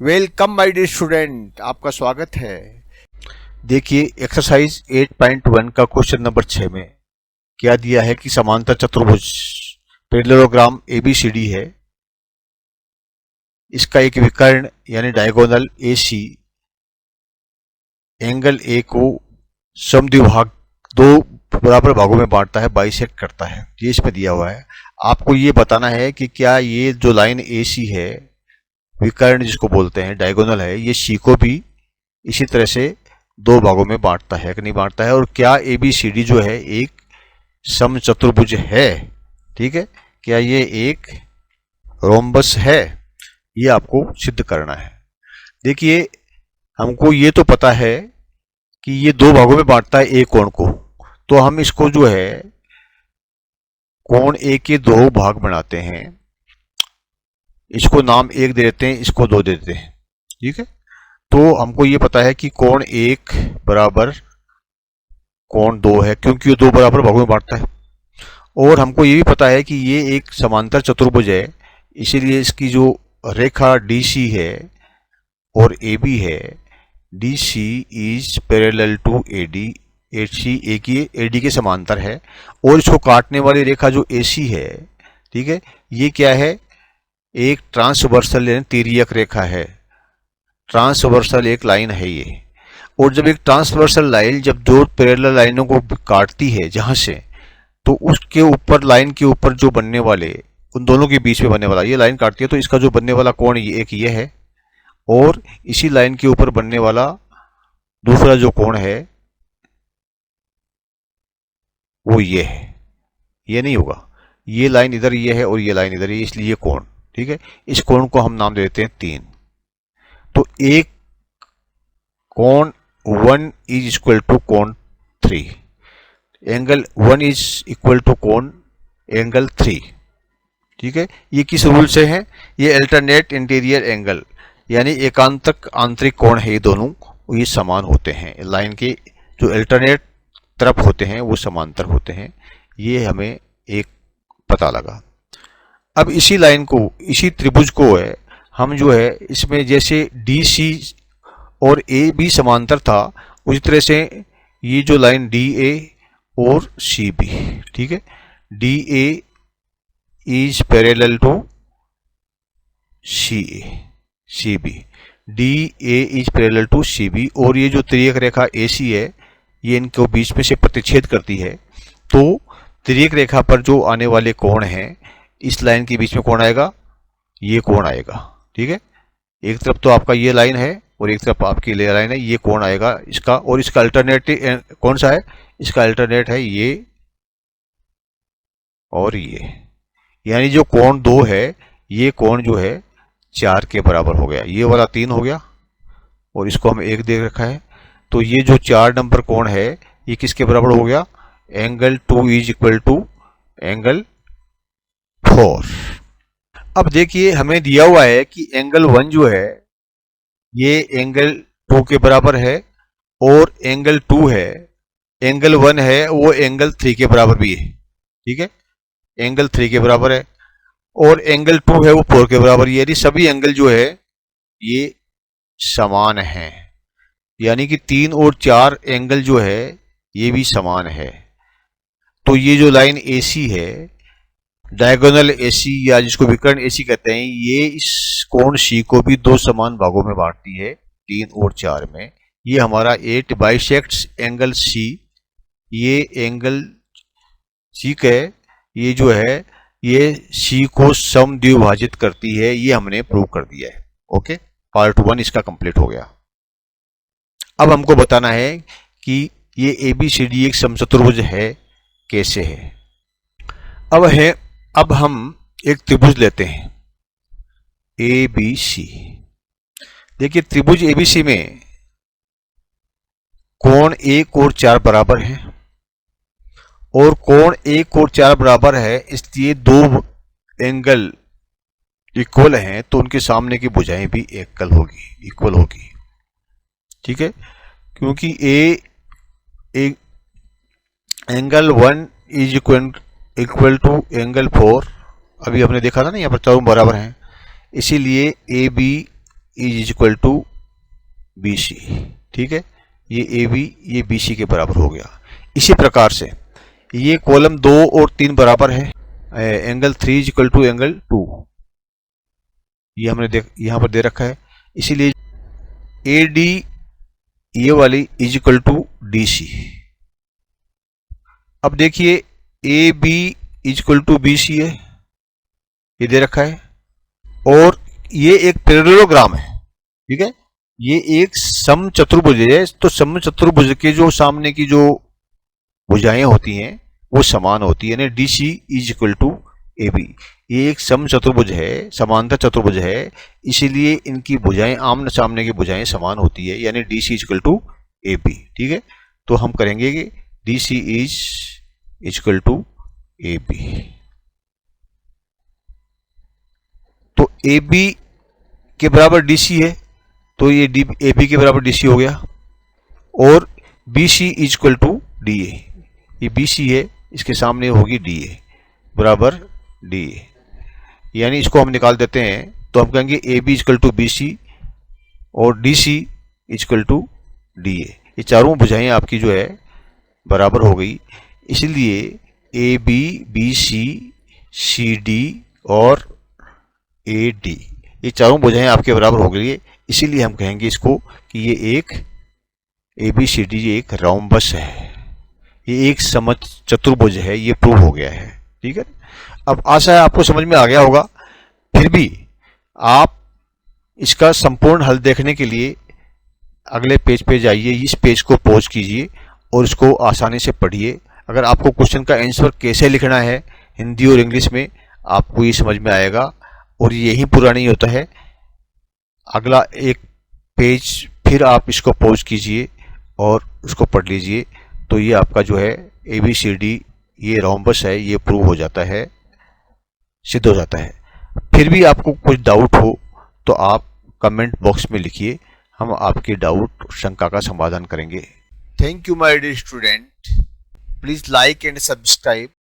Welcome my dear student, आपका स्वागत है। देखिए एक्सरसाइज 8.1 का क्वेश्चन नंबर 6 में क्या दिया है कि समांतर चतुर्भुज पैरेललोग्राम एबीसीडी है। इसका एक विकर्ण यानी डायगोनल एसी एंगल ए को समद्विभाग दो बराबर भागों में बांटता है, बाइसेक्ट करता है। ये इसमें दिया हुआ है। आपको ये बताना है कि क्या ये जो लाइन एसी है, विकर्ण जिसको बोलते हैं, डायगोनल है, ये सी को भी इसी तरह से दो भागों में बांटता है कि नहीं बांटता है, और क्या एबीसीडी जो है एक समचतुर्भुज है। ठीक है, क्या ये एक रोम्बस है, ये आपको सिद्ध करना है। देखिए हमको ये तो पता है कि ये दो भागों में बांटता है एक कोण को, तो हम इसको जो है कोण ए के दो भाग बनाते हैं। इसको नाम एक दे देते हैं, इसको दो दे देते हैं। ठीक है, तो हमको ये पता है कि कोण एक बराबर कोण दो है, क्योंकि ये दो बराबर भागों में बांटता है। और हमको ये भी पता है कि ये एक समांतर चतुर्भुज है, इसीलिए इसकी जो रेखा डीसी है और एबी है, DC is parallel to AD, AC A की एडी के समांतर है। और इसको काटने वाली रेखा जो एसी है, ठीक है, ये क्या है, एक ट्रांसवर्सल यानी तिर्यक रेखा है। ट्रांसवर्सल एक लाइन है ये। और जब एक ट्रांसवर्सल लाइन जब दो पैरेलल लाइनों को काटती है जहां से, तो उसके ऊपर लाइन के ऊपर जो बनने वाले, उन दोनों के बीच में बनने वाला, ये लाइन काटती है तो इसका जो बनने वाला कोण ये एक ये है, और इसी लाइन के ऊपर बनने वाला दूसरा जो कोण है वो ये है। ये नहीं होगा, ये लाइन इधर ये है और ये लाइन इधर है, इसलिए ये कोण। ठीक है, इस कोण को हम नाम दे देते हैं 3। तो एक कोण 1 इज इक्वल टू कोण 3, एंगल 1 इज इक्वल टू कोण एंगल 3। ठीक है, ये किस रूल से है, ये अल्टरनेट इंटीरियर एंगल यानी एकांतक आंतरिक कोण है, ये दोनों ये समान होते हैं। लाइन के जो अल्टरनेट तरफ होते हैं वो समांतर होते हैं, ये हमें एक पता लगा। अब इसी लाइन को, इसी त्रिभुज को है हम जो है इसमें जैसे डी सी और ए भी समांतर था, उसी तरह से ये जो लाइन डी ए और सी बी, ठीक है, D A is parallel to C A, C B, D A is parallel to C B. और ये जो तिर्यक रेखा ए सी है, ये इनको बीच में से प्रतिच्छेद करती है। तो तिर्यक रेखा पर जो आने वाले कोण हैं, इस लाइन के बीच में कौन आएगा, ये कोण आएगा। ठीक है, एक तरफ तो आपका ये लाइन है और एक तरफ आपकी ये लाइन है, ये कोण आएगा इसका। और इसका अल्टरनेटिव कौन सा है, इसका अल्टरनेट है ये और ये, यानी जो कोण 2 है, ये कोण जो है 4 के बराबर हो गया। ये वाला 3 हो गया और इसको हम 1 दे रखा है। तो ये जो 4 नंबर कोण है ये किसके बराबर हो गया, angle 2 is equal to angle 4। अब देखिए हमें दिया हुआ है कि एंगल 1 जो है ये एंगल 2 के बराबर है, और एंगल 2 है, एंगल 1 है वो एंगल 3 के बराबर भी है। ठीक है, एंगल 3 के बराबर है, और एंगल 2 है वो 4 के बराबर। यानी सभी एंगल जो है ये समान है, यानी कि 3 और 4 एंगल जो है ये भी समान है। तो ये जो लाइन AC है, डायगोनल AC या जिसको विकर्ण AC कहते हैं, ये इस कोण C को भी दो समान भागों में बांटती है, 3 और 4 में। ये हमारा 8 बाइसेक्ट्स एंगल C। ये एंगल ठीक है, ये जो है ये C को समद्विभाजित करती है, ये हमने प्रूव कर दिया है। ओके, पार्ट 1 इसका कंप्लीट हो गया। अब हमको बताना है कि ये ABCD एक समचतुर्भुज है, कैसे है। अब हम एक त्रिभुज लेते हैं ABC। देखिए त्रिभुज ABC में कोण 1 और 4 बराबर है, और कोण 1 और 4 बराबर है, इसलिए दो एंगल इक्वल हैं, तो उनके सामने की भुजाएं भी इक्वल होगी। ठीक है, क्योंकि angle 1 is equal to angle 4, अभी हमने देखा था ना, यहाँ पर चारों बराबर हैं, इसीलिए AB is equal to B C. ठीक है, ये ए बी ये बी सी के बराबर हो गया। इसी प्रकार से ये कॉलम 2 और 3 बराबर है, angle 3 is equal to angle 2, ये हमने यहां पर दे रखा है। इसीलिए ए डी ये वाली is equal to D C. अब देखिए A B is equal to B C है, ये दे रखा है, और ये एक पैरेललोग्राम है। ठीक है, ये एक समचतुर्भुज है, तो समचतुर्भुज के जो सामने की जो भुजाएं होती हैं वो समान होती है, यानी D C is equal to A B. ये एक समचतुर्भुज है, समांतर चतुर्भुज है, इसीलिए इनकी भुजाएं आमने सामने की भुजाएं समान होती है, यानी D C is equal to A B. ठीक है, तो हम करेंगे कि D C is equal to A B. तो ए बी के बराबर डी सी है, तो ये ए बी के बराबर डी सी हो गया, और B C is equal to D A. ये बी सी है, इसके सामने होगी डी ए बराबर डी ए, यानी इसको हम निकाल देते हैं, तो हम कहेंगे A B equal to B C और D C equal to D A. ये चारों भुजाएं आपकी जो है बराबर हो गई, इसलिए A B B C C D और ए डी ये चारों भुजाएं आपके बराबर हो गई है। इसीलिए हम कहेंगे इसको कि ये एक ए बी सी डी एक रोम्बस है, ये एक समचतुर्भुज है, ये प्रूव हो गया है। ठीक है, अब आशा है आपको समझ में आ गया होगा। फिर भी आप इसका संपूर्ण हल देखने के लिए अगले पेज पे जाइए, इस पेज को पॉज कीजिए और इसको आसानी से पढ़िए। अगर आपको क्वेश्चन का आंसर कैसे लिखना है हिंदी और इंग्लिश में, आपको ये समझ में आएगा, और यही पूरा नहीं होता है, अगला एक पेज फिर आप इसको पॉज कीजिए और उसको पढ़ लीजिए, तो ये आपका जो है ए बी सी डी ये रोम्बस है, ये प्रूव हो जाता है, सिद्ध हो जाता है। फिर भी आपको कुछ डाउट हो तो आप कमेंट बॉक्स में लिखिए, हम आपके डाउट शंका का समाधान करेंगे। Thank you, my dear student. Please like and subscribe